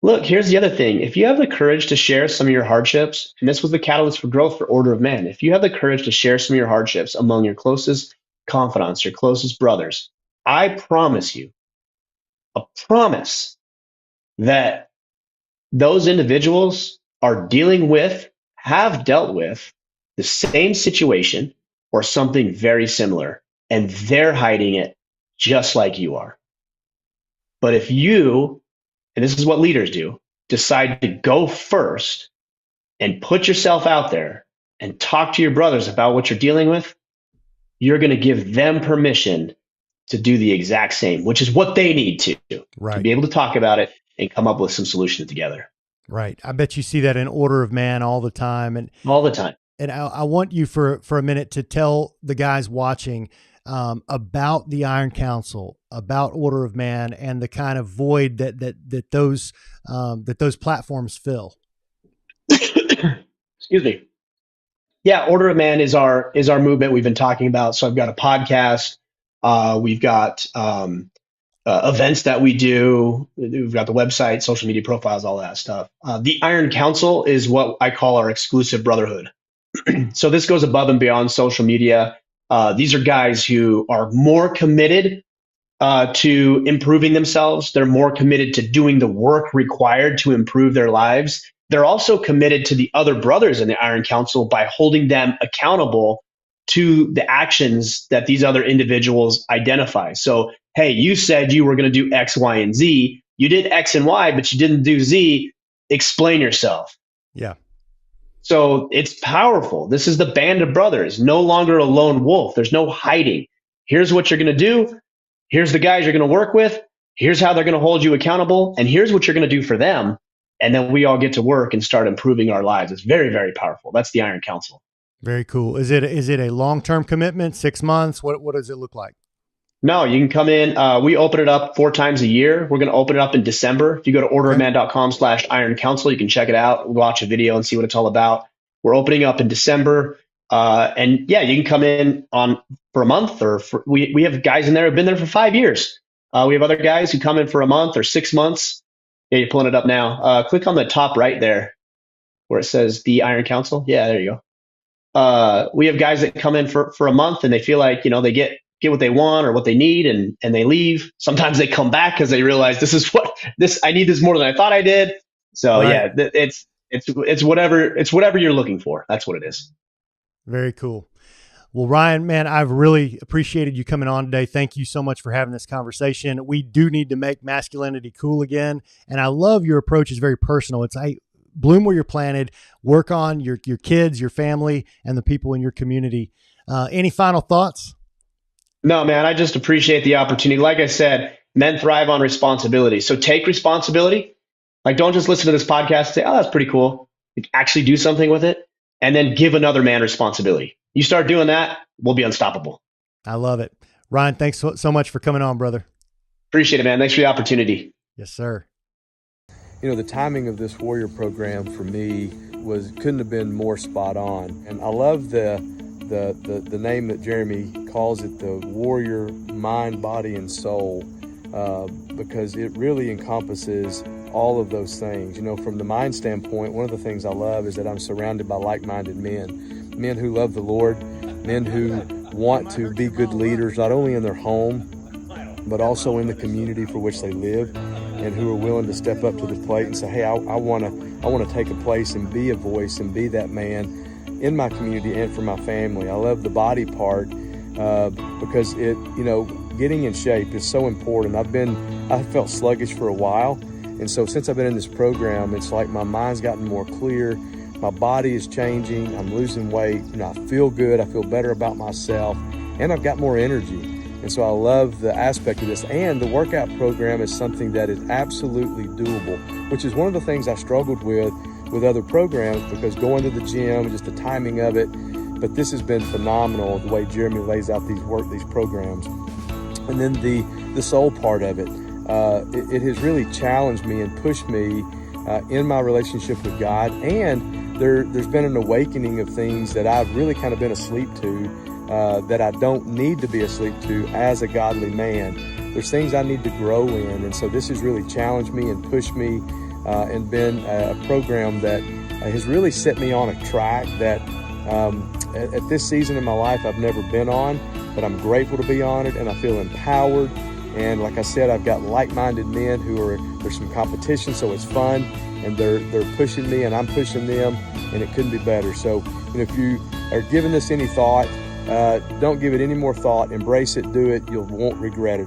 Speaker 2: look, here's the other thing. If you have the courage to share some of your hardships, and this was the catalyst for growth for Order of Man, if you have the courage to share some of your hardships among your closest confidants, your closest brothers, I promise you, a promise that those individuals are dealing with, have dealt with the same situation or something very similar, and they're hiding it just like you are. But if you, and this is what leaders do, decide to go first and put yourself out there and talk to your brothers about what you're dealing with, you're going to give them permission to do the exact same, which is what they need to be able to talk about it and come up with some solutions together.
Speaker 1: Right. I bet you see that in Order of Man all the time. And
Speaker 2: all the time.
Speaker 1: And I want you for a minute to tell the guys watching about the Iron Council, about Order of Man, and the kind of void that those platforms fill.
Speaker 2: Excuse me. Yeah, Order of Man is our movement we've been talking about. So I've got a podcast. We've got events that we do. We've got the website, social media profiles, all that stuff. The Iron Council is what I call our exclusive brotherhood. So this goes above and beyond social media. These are guys who are more committed to improving themselves. They're more committed to doing the work required to improve their lives. They're also committed to the other brothers in the Iron Council by holding them accountable to the actions that these other individuals identify. So, hey, you said you were going to do X, Y, and Z. You did X and Y, but you didn't do Z. Explain yourself.
Speaker 1: Yeah.
Speaker 2: So it's powerful. This is the band of brothers, no longer a lone wolf. There's no hiding. Here's what you're going to do. Here's the guys you're going to work with. Here's how they're going to hold you accountable. And here's what you're going to do for them. And then we all get to work and start improving our lives. It's very, very powerful. That's the Iron Council.
Speaker 1: Very cool. Is it a long-term commitment, 6 months? What does it look like?
Speaker 2: No, you can come in. We open it up 4 times a year. We're going to open it up in December. If you go to orderofman.com/Iron Council, you can check it out, watch a video and see what it's all about. We're opening up in December. And yeah, you can come in for a month we have guys in there who've been there for 5 years. We have other guys who come in for a month or 6 months. Yeah, you're pulling it up now. Click on the top right there where it says the Iron Council. Yeah, there you go. We have guys that come in for a month and they feel like, they get what they want or what they need and they leave. Sometimes they come back because they realize I need this more than I thought I did. So right. Yeah, it's whatever you're looking for. That's what it is.
Speaker 1: Very cool. Well, Ryan, man, I've really appreciated you coming on today. Thank you so much for having this conversation. We do need to make masculinity cool again. And I love your approach. It's very personal. It's bloom where you're planted, work on your kids, your family, and the people in your community. Any final thoughts?
Speaker 2: No, man, I just appreciate the opportunity. Like I said, men thrive on responsibility. So take responsibility. Like, don't just listen to this podcast and say, oh, that's pretty cool. Actually do something with it and then give another man responsibility. You start doing that, we'll be unstoppable.
Speaker 1: I love it. Ryan, thanks so much for coming on, brother.
Speaker 2: Appreciate it, man. Thanks for the opportunity.
Speaker 1: Yes, sir.
Speaker 5: The timing of this Warrior program for me couldn't have been more spot on. And I love the name that Jeremy calls it, the Warrior Mind, Body, and Soul, because it really encompasses all of those things. From the mind standpoint, one of the things I love is that I'm surrounded by like-minded men who love the Lord, men who want to be good leaders, not only in their home, but also in the community for which they live, and who are willing to step up to the plate and say, hey, I want to take a place and be a voice and be that man in my community and for my family. I love the body part because getting in shape is so important. I felt sluggish for a while. And so since I've been in this program, it's like my mind's gotten more clear. My body is changing. I'm losing weight. I feel good. I feel better about myself, and I've got more energy. And so I love the aspect of this. And the workout program is something that is absolutely doable, which is one of the things I struggled with other programs, because going to the gym, just the timing of it. But this has been phenomenal, the way Jeremy lays out these programs. And then the soul part of it. It has really challenged me and pushed me in my relationship with God. And there's been an awakening of things that I've really kind of been asleep to, that I don't need to be asleep to as a godly man. There's things I need to grow in. And so this has really challenged me and pushed me and been a program that has really set me on a track that at this season in my life I've never been on, but I'm grateful to be on it, and I feel empowered. And like I said, I've got like-minded men there's some competition, so it's fun, and they're pushing me and I'm pushing them, and it couldn't be better. So if you are giving this any thought, don't give it any more thought. Embrace it, do it. You won't regret it.